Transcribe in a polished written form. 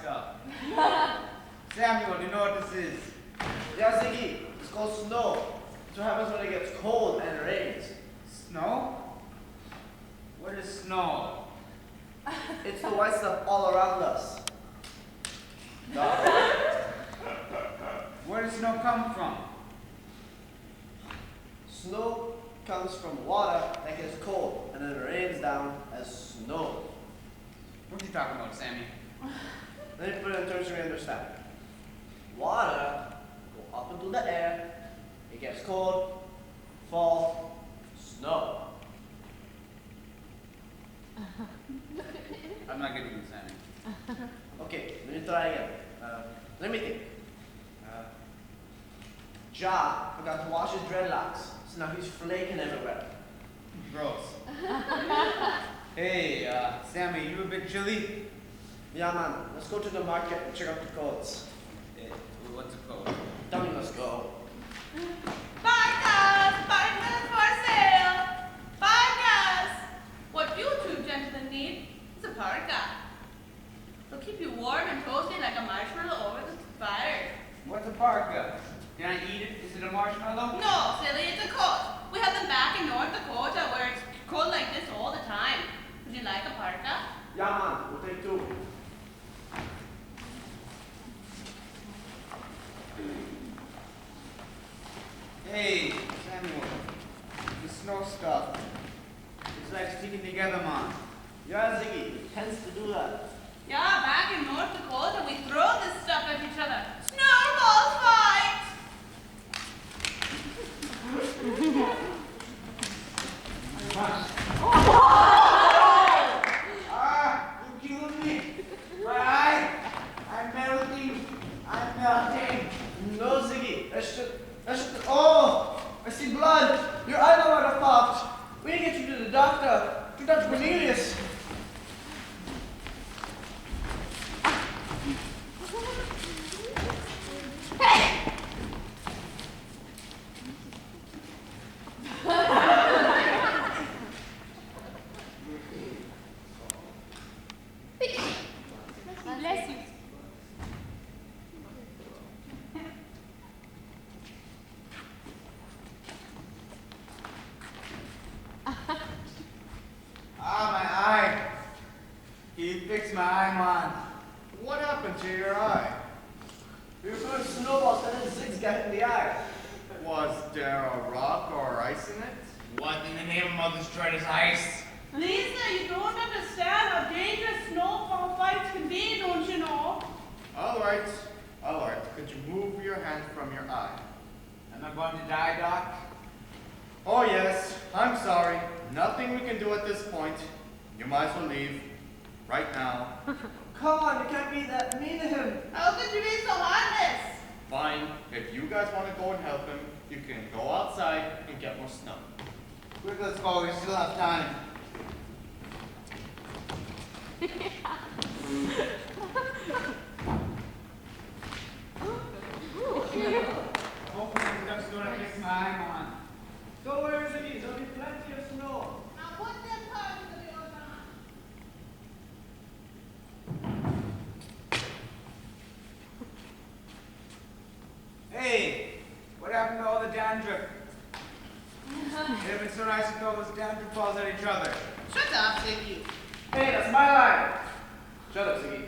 stuff. Samuel, do you know what this is? Yeah, Ziggy, it's called snow. It's what happens when it gets cold and it rains. Snow? What is snow? It's the white stuff all around us. Where does snow come from? Snow comes from water that gets cold and then it rains down as snow. What are you talking about, Sammy? Let me put it in terms we understand. Water go up into the air, it gets cold, fall, snow. I'm not getting it, Sammy. Okay, let me try again. Let me think. Ja forgot to wash his dreadlocks, so now he's flaking everywhere. Gross. Hey, Sammy, you a bit chilly? Yeah, man, let's go to the market and check out the coats. Hey, what's it called? Tell me, let's go. Parkas! Parkas for sale! Parkas! What you two gentlemen need is a parka. It'll keep you warm and toasty like a marshmallow over the fire. What's a parka? Can I eat it? Is it a marshmallow? No, silly, it's a coat. We have them back in North Dakota where it's cold like this all the time. Would you like a parka? Yeah, man, we'll take two. Hey, Samuel, the snow stuff. It's like sticking together, man. Yeah, Ziggy, it tends to do that. Yeah, back in North Dakota we throw this stuff at each other. Snowball fight! Ah, you killed me. My eye. I'm melting. I'm melting. No, Ziggy, oh, I see blood. Your eyeball might have popped. We need to get you to the doctor. To Dr. Cornelius. Bless you. Ah, my eye. Can you fix my eye, man? What happened to your eye? We were throwing snowballs and then Ziggs got hit in the eye. Was there a rock or ice in it? What in the name of Mother's Treasures ice? Lisa, you don't understand how dangerous snowball fights can be, don't you know? All right. Could you move your hand from your eye? Am I going to die, Doc? Oh yes, I'm sorry. Nothing we can do at this point. You might as well leave. Right now. Come on, you can't be that mean to him. How could you be so heartless? Fine. If you guys want to go and help him, you can go outside and get more snow. Quick, let's go. We still have time. Hopefully the duck's going to fix my eye, man. Don't worry, Ziggy, there'll be plenty of snow. Now put them cards of yours on. Hey, what happened to all the dandruff? It'd have been so nice to throw those dandruff balls at each other. Shut up, Ziggy. Hey, that's my line. Shut up, Ziggy.